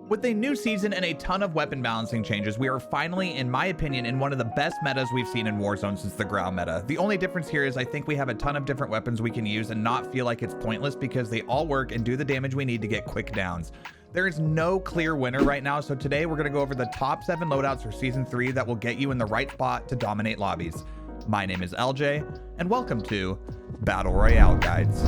With a new season and a ton of weapon balancing changes, we are finally, in my opinion, in one of the best metas we've seen in Warzone since the Growl meta. The only difference here is I think we have a ton of different weapons we can use and not feel like it's pointless because they all work and do the damage we need to get quick downs. There is no clear winner right now, so today we're going to go over the top 7 loadouts for Season 3 that will get you in the right spot to dominate lobbies. My name is LJ, and welcome to Battle Royale Guides.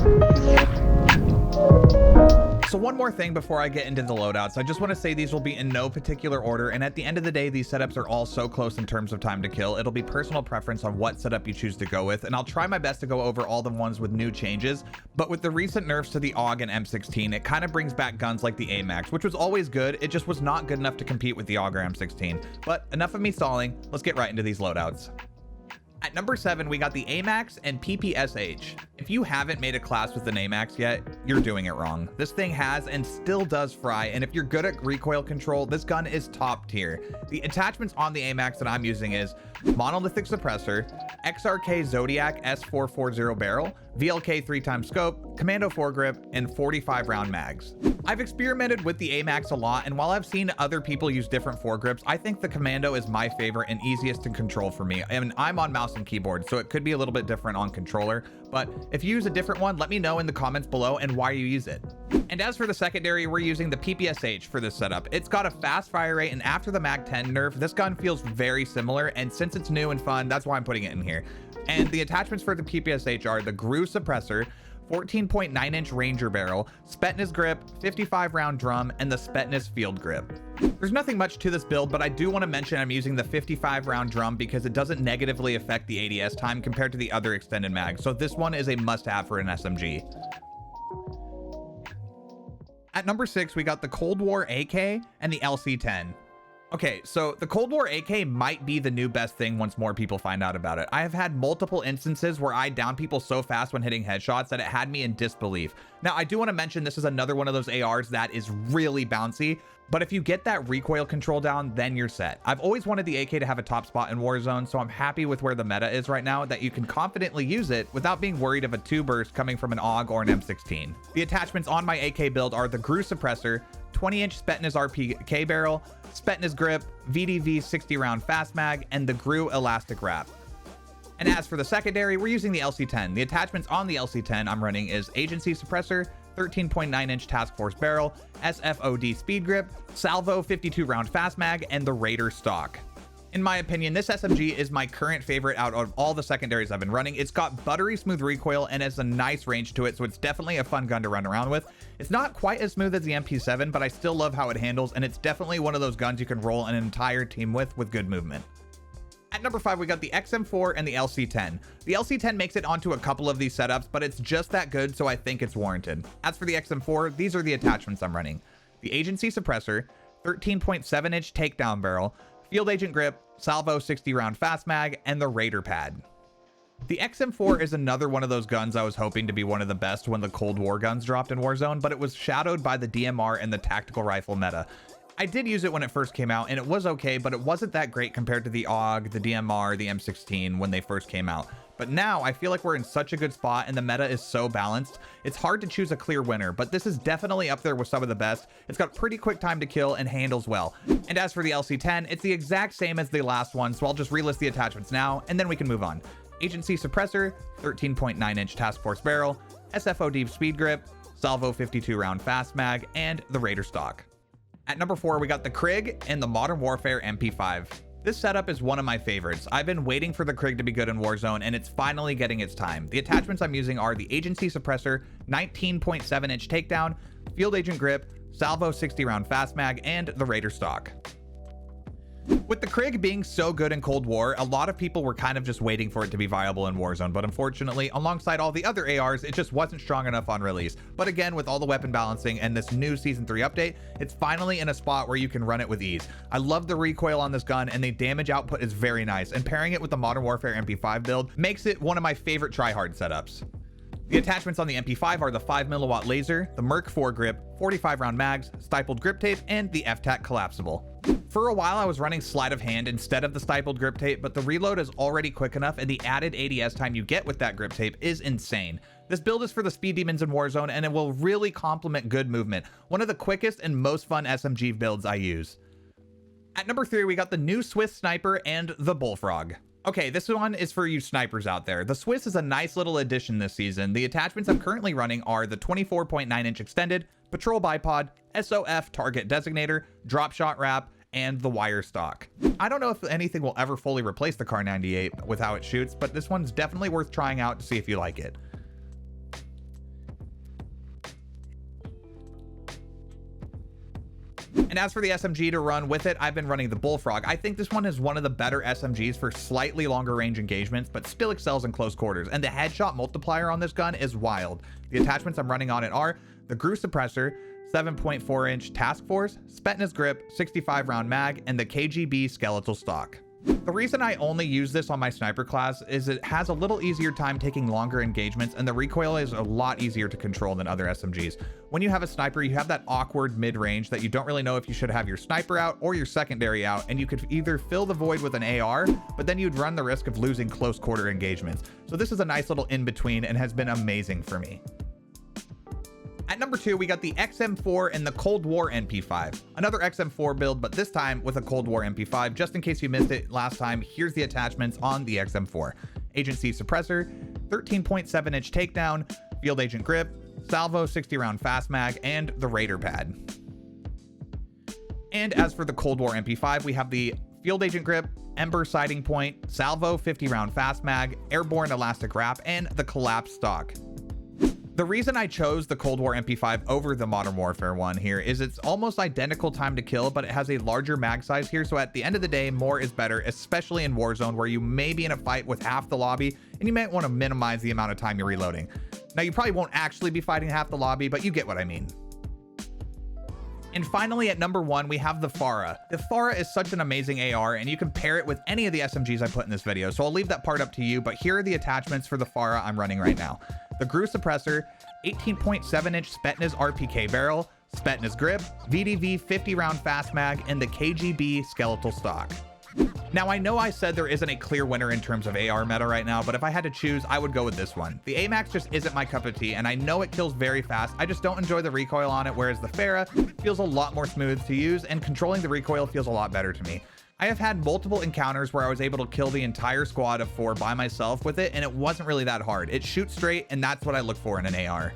So one more thing before I get into the loadouts, I just want to say these will be in no particular order, and at the end of the day, these setups are all so close in terms of time to kill. It'll be personal preference on what setup you choose to go with, and I'll try my best to go over all the ones with new changes, but with the recent nerfs to the AUG and M16, it kind of brings back guns like the AMAX, which was always good, it just was not good enough to compete with the AUG or M16. But enough of me stalling, let's get right into these loadouts. At number 7, we got the AMAX and PPSH. If you haven't made a class with an AMAX yet, you're doing it wrong. This thing has and still does fry, and if you're good at recoil control, this gun is top tier. The attachments on the AMAX that I'm using is monolithic suppressor, XRK Zodiac S440 barrel, VLK 3x scope, commando foregrip, and 45 round mags. I've experimented with the AMAX a lot, and while I've seen other people use different foregrips, I think the commando is my favorite and easiest to control for me. And I'm on mouse and keyboard, so it could be a little bit different on controller, but if you use a different one, let me know in the comments below and why you use it. And as for the secondary, we're using the PPSH for this setup. It's got a fast fire rate, and after the Mag 10 nerf, this gun feels very similar, and since it's new and fun, that's why I'm putting it in here. And the attachments for the PPSH are the GRU suppressor, 14.9-inch Ranger barrel, Spetnez grip, 55 round drum, and the Spetnez field grip. There's nothing much to this build, but I do want to mention I'm using the 55 round drum because it doesn't negatively affect the ADS time compared to the other extended mags, so this one is a must-have for an SMG. At number 6, we got the Cold War AK and the LC10. Okay, so the Cold War AK might be the new best thing once more people find out about it. I have had multiple instances where I down people so fast when hitting headshots that it had me in disbelief. Now, I do want to mention this is another one of those ARs that is really bouncy, but if you get that recoil control down, then you're set. I've always wanted the AK to have a top spot in Warzone, so I'm happy with where the meta is right now that you can confidently use it without being worried of a 2 burst coming from an AUG or an M16. The attachments on my AK build are the GRU suppressor, 20-inch Spetnez RPK barrel, Spetnez grip, VDV 60 round fast mag, and the GRU elastic wrap. And as for the secondary, we're using the LC10. The attachments on the LC10 I'm running is agency suppressor, 13.9-inch task force barrel, SFOD speed grip, salvo 52 round fast mag, and the Raider stock. In my opinion, this SMG is my current favorite out of all the secondaries I've been running. It's got buttery smooth recoil and has a nice range to it, so it's definitely a fun gun to run around with. It's not quite as smooth as the MP7, but I still love how it handles, and it's definitely one of those guns you can roll an entire team with good movement. At number 5, we got the XM4 and the LC10. The LC10 makes it onto a couple of these setups, but it's just that good, so I think it's warranted. As for the XM4, these are the attachments I'm running. The agency suppressor, 13.7-inch takedown barrel, field agent grip, salvo 60 round fast mag, and the Raider pad. The XM4 is another one of those guns I was hoping to be one of the best when the Cold War guns dropped in Warzone, but it was shadowed by the DMR and the tactical rifle meta. I did use it when it first came out, and it was okay, but it wasn't that great compared to the AUG, the DMR, the M16 when they first came out. But now I feel like we're in such a good spot and the meta is so balanced, it's hard to choose a clear winner, but this is definitely up there with some of the best. It's got pretty quick time to kill and handles well. And as for the LC10, it's the exact same as the last one, so I'll just relist the attachments now, and then we can move on. Agency suppressor, 13.9-inch task force barrel, SFOD speed grip, salvo 52 round fast mag, and the Raider stock. At number 4, we got the Krig and the Modern Warfare MP5. This setup is one of my favorites. I've been waiting for the Krig to be good in Warzone, and it's finally getting its time. The attachments I'm using are the agency suppressor, 19.7-inch takedown, field agent grip, salvo 60 round fast mag, and the Raider stock. With the Krig being so good in Cold War, a lot of people were kind of just waiting for it to be viable in Warzone, but unfortunately, alongside all the other ARs, it just wasn't strong enough on release. But again, with all the weapon balancing and this new Season 3 update, it's finally in a spot where you can run it with ease. I love the recoil on this gun, and the damage output is very nice, and pairing it with the Modern Warfare MP5 build makes it one of my favorite tryhard setups. The attachments on the MP5 are the 5mm laser, the Merc foregrip, 45 round mags, stippled grip tape, and the FTAC collapsible. For a while I was running sleight of hand instead of the stippled grip tape, but the reload is already quick enough and the added ADS time you get with that grip tape is insane. This build is for the speed demons in Warzone, and it will really complement good movement. One of the quickest and most fun SMG builds I use. At number 3, we got the new Swiss Sniper and the Bullfrog. Okay, this one is for you snipers out there. The Swiss is a nice little addition this season. The attachments I'm currently running are the 24.9-inch extended, patrol bipod, SOF target designator, drop shot wrap, and the wire stock. I don't know if anything will ever fully replace the Kar 98 with how it shoots, but this one's definitely worth trying out to see if you like it. And as for the SMG to run with it, I've been running the Bullfrog. I think this one is one of the better SMGs for slightly longer range engagements, but still excels in close quarters. And the headshot multiplier on this gun is wild. The attachments I'm running on it are the GRU suppressor, 7.4-inch task force, Spetness grip, 65 round mag, and the KGB skeletal stock. The reason I only use this on my sniper class is it has a little easier time taking longer engagements, and the recoil is a lot easier to control than other SMGs. When you have a sniper, you have that awkward mid-range that you don't really know if you should have your sniper out or your secondary out, and you could either fill the void with an AR, but then you'd run the risk of losing close quarter engagements. So this is a nice little in-between and has been amazing for me. At number 2, we got the XM4 and the Cold War MP5. Another XM4 build, but this time with a Cold War MP5. Just in case you missed it last time, here's the attachments on the XM4. Agency suppressor, 13.7-inch takedown, field agent grip, salvo 60 round fast mag, and the Raider pad. And as for the Cold War MP5, we have the field agent grip, Ember sighting point, salvo 50 round fast mag, airborne elastic wrap, and the collapse stock. The reason I chose the Cold War MP5 over the Modern Warfare one here is it's almost identical time to kill, but it has a larger mag size here. So at the end of the day, more is better, especially in Warzone, where you may be in a fight with half the lobby and you might want to minimize the amount of time you're reloading. Now, you probably won't actually be fighting half the lobby, but you get what I mean. And finally, at number 1, we have the Pharah. The Pharah is such an amazing AR, and you can pair it with any of the SMGs I put in this video, so I'll leave that part up to you, but here are the attachments for the Pharah I'm running right now. The GRU suppressor, 18.7-inch Spetness RPK barrel, Spetness grip, VDV 50 round fast mag, and the KGB skeletal stock. Now, I know I said there isn't a clear winner in terms of AR meta right now, but if I had to choose, I would go with this one. The AMAX just isn't my cup of tea, and I know it kills very fast. I just don't enjoy the recoil on it, whereas the Pharah feels a lot more smooth to use, and controlling the recoil feels a lot better to me. I have had multiple encounters where I was able to kill the entire squad of 4 by myself with it, and it wasn't really that hard. It shoots straight, and that's what I look for in an AR.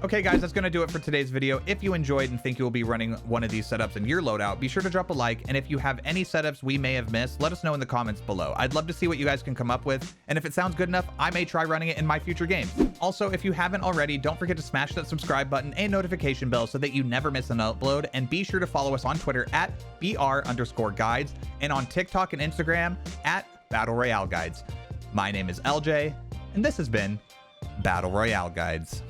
Okay, guys, that's going to do it for today's video. If you enjoyed and think you will be running one of these setups in your loadout, be sure to drop a like. And if you have any setups we may have missed, let us know in the comments below. I'd love to see what you guys can come up with. And if it sounds good enough, I may try running it in my future games. Also, if you haven't already, don't forget to smash that subscribe button and notification bell so that you never miss an upload. And be sure to follow us on Twitter at BR_guides and on TikTok and Instagram at Battle Royale Guides. My name is LJ, and this has been Battle Royale Guides.